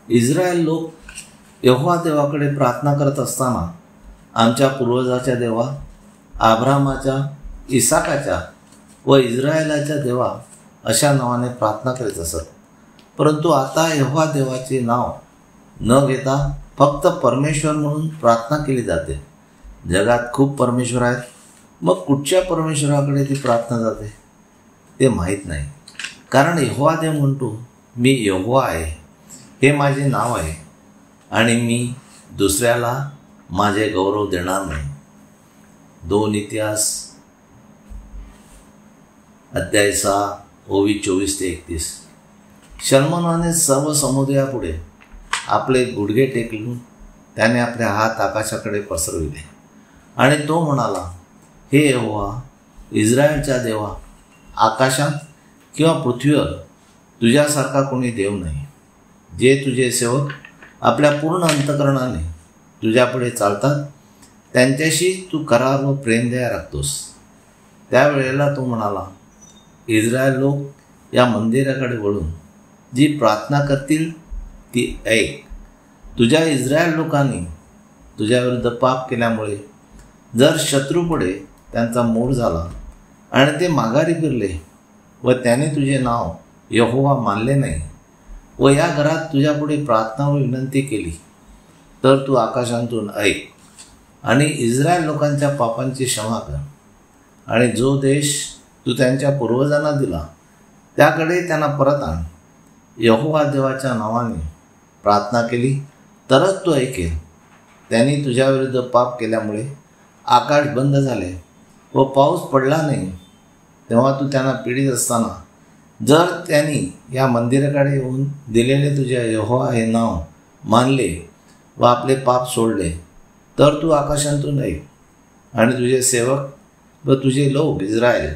Israel लोक यहोवा देवाकडे प्रार्थना करत असताना आमच्या पूर्वजाच्या देवा, अब्राहमाच्या, इसाकाच्या व इस्रायलाच्या देवा अशा नावाने प्रार्थना करीत असत. परंतु आता यहोवा देवाचे नाव न घेता फक्त परमेश्वर म्हणून प्रार्थना केली जाते. जगात खूप परमेश्वर आहेत, मग कुठच्या परमेश्वराकडे ती प्रार्थना जाते ते माहीत नाही. कारण यहोवा देव म्हणतो, मी यहोवा आहे, हे माझे नाव आहे आणि मी दुसऱ्याला माझे गौरव देणार नाही. 2 इतिहास अध्याय 6 ओवी 24-31. शल्मोनाने सर्व समुदायापुढे आपले गुडघे टेकवून त्याने आपले हात आकाशाकडे पसरविले आणि तो म्हणाला, हे यहोवा इस्रायलच्या देवा, आकाशात किंवा पृथ्वीवर तुझ्यासारखा कोणी देव नाही, जे तुझे सेवक आपल्या पूर्ण अंतःकरणाने तुझ्यापुढे चालतात त्यांच्याशी तू करार व प्रेम दया राखतोस. त्यावेळेला तो म्हणाला, इस्रायल लोक या मंदिराकडे वळून जी प्रार्थना करतील ती ऐक. तुझ्या इस्रायल लोकांनी तुझ्याविरुद्ध पाप केल्यामुळे जर शत्रूपुढे त्यांचा मोड झाला आणि ते माघारी फिरले व त्याने तुझे नाव यहोवा मानले नाही व या घरात तुझ्यापुढे प्रार्थना व विनंती केली, तर तू आकाशांतून ऐक आणि इस्रायल लोकांच्या पापांची क्षमा कर आणि जो देश तू त्यांच्या पूर्वजांना दिला त्याकडे त्यांना परत आण. यहोवा देवाच्या नावाने प्रार्थना केली तरच तू ऐकेल. त्यांनी तुझ्याविरुद्ध पाप केल्यामुळे आकाश बंद झाले व पाऊस पडला नाही. तेव्हा तू त्यांना पीडित असताना जर त्यांनी या मंदिराकडे येऊन दिलेले तुझ्या यहोवा हे नाव मानले व आपले पाप सोडले, तर तू आकाशांतून ऐक आणि तुझे सेवक व तुझे लोक इस्रायल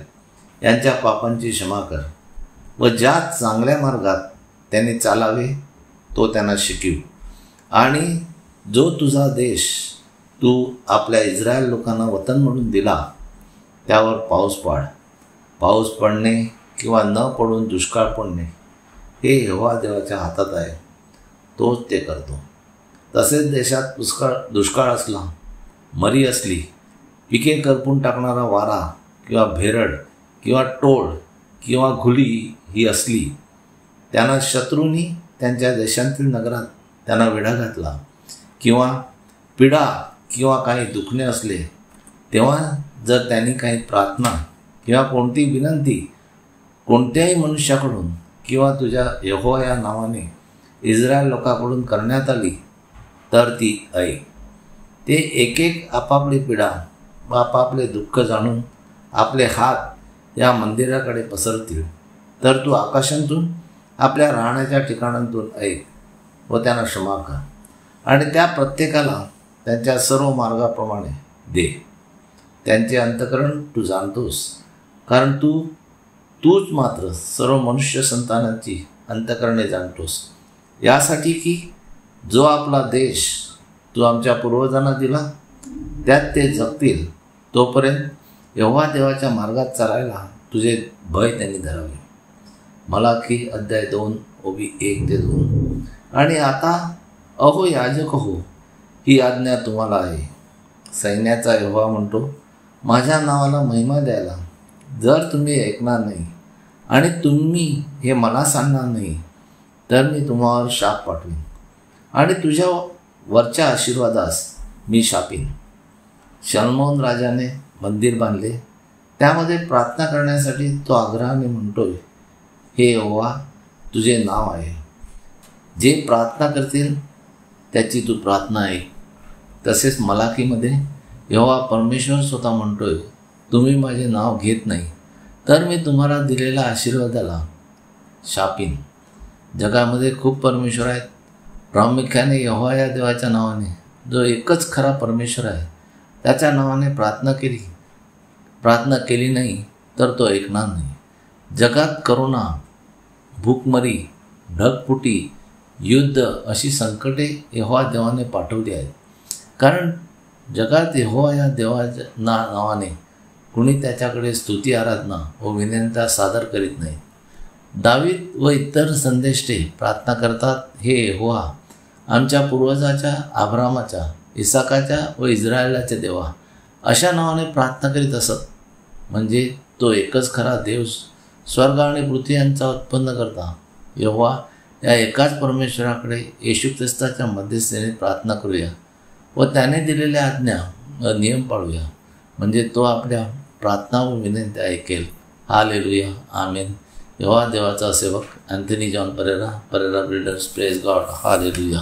यांच्या पापांची क्षमा कर व ज्या चांगल्या मार्गात त्यांनी चालावे तो त्यांना शिकव. आणि जो तुझा देश तू आपल्या इस्रायल लोकांना वतन म्हणून दिला त्यावर पाऊस पाड. पाऊस पडणे किंवा न पडून दुष्काळ पडणे हे यहोवा देवाच्या हातात आहे, तोच ते करतो. तसेच देशात दुष्काळ असला, मरी असली, पिके करपून टाकणारा वारा किंवा भेरड किंवा टोळ किंवा घुली ही असली, त्यांना शत्रूंनी त्यांच्या देशांतील नगरात त्यांना वेढा घातला किंवा पिडा किंवा काही दुखणे असले, तेव्हा जर त्यांनी काही प्रार्थना किंवा कोणती विनंती कोणत्याही मनुष्याकडून किंवा तुझ्या यहोवा या नावाने इस्रायल लोकांकडून करण्यात आली, तर ती ऐक. ते एक एक आपापली पीडा व आपापले दुःख जाणून आपले हात या मंदिराकडे पसरतील, तर तू आकाशांतून आपल्या राहण्याच्या ठिकाणांतून ऐक व त्यांना क्षमा कर आणि त्या प्रत्येकाला त्यांच्या सर्व मार्गाप्रमाणे दे. त्यांचे अंतःकरण तू जाणतोस, कारण तूच मात्र सर्व मनुष्य संतानाची अंतःकरणे जाणतोस, यासाठी की जो आपला देश तू आमच्या पूर्वजांना दिला त्यात ते जगतील, तोपर्यंत यहोवा देवाच्या मार्गात चालायला तुझे भय त्यांनी धरावे. मलाकी अध्याय 2 ओवी 1-2. आणि आता अहो याजक हो, ही आज्ञा तुम्हाला आहे. सैन्याचा यहोवा म्हणतो, माझ्या नावाला महिमा द्यायला जर तुम्ही ऐकणार नाही आणि तुम्ही हे मला सांगणार नाही, तर मी तुम्हावर शाप पाठवीन आणि तुझ्या वरच्या आशीर्वादास मी शापीन. शल्मोन राजाने मंदिर बांधले, त्यामध्ये प्रार्थना करण्यासाठी तो आग्रहाने म्हणतोय, हे यहोवा तुझे नाव आहे. जे प्रार्थना करतील त्याची तू प्रार्थना ऐक. तसेच मलाकीमध्ये यहोवा परमेश्वर स्वतः म्हणतोय, तुम्ही माझे नाव घेत नाही, तर मी तुम्हाला दिलेल्या आशीर्वादाला शापीन. जगामध्ये खूप परमेश्वर आहेत, प्रामुख्याने यहोवा या देवाच्या नावाने जो एकच खरा परमेश्वर आहे त्याच्या नावाने प्रार्थना केली नाही तर तो ऐकणार नाही. जगात करोना, भूकमरी, ढगफुटी, युद्ध अशी संकटे यहोवा देवाने पाठवली आहेत, कारण जगात यहोवा या देवाच्या नावाने कुणी त्याच्याकडे स्तुती आराधना व विनंत्या सादर करीत नाही. दावीद व इतर संदेष्टे प्रार्थना करतात, हे यहोवा आमच्या पूर्वजाच्या अब्रामाच्या, इसाकाच्या व इस्रायलाच्या देवा अशा नावाने प्रार्थना करीत असत. म्हणजे तो एकच खरा देव स्वर्ग आणि पृथ्वी यांचा उत्पन्न करता यहोवा या एकाच परमेश्वराकडे येशू ख्रिस्ताच्या मध्यस्थीने प्रार्थना करूया व त्याने दिलेल्या आज्ञा व नियम पाळूया. म्हणजे तो आपल्या प्रार्थना व विनंती ऐकेल. हालेलुया, आमेन. यहोवा देवाचा सेवक Anthony John Pereira, Pereira builders. Praise God. Hallelujah.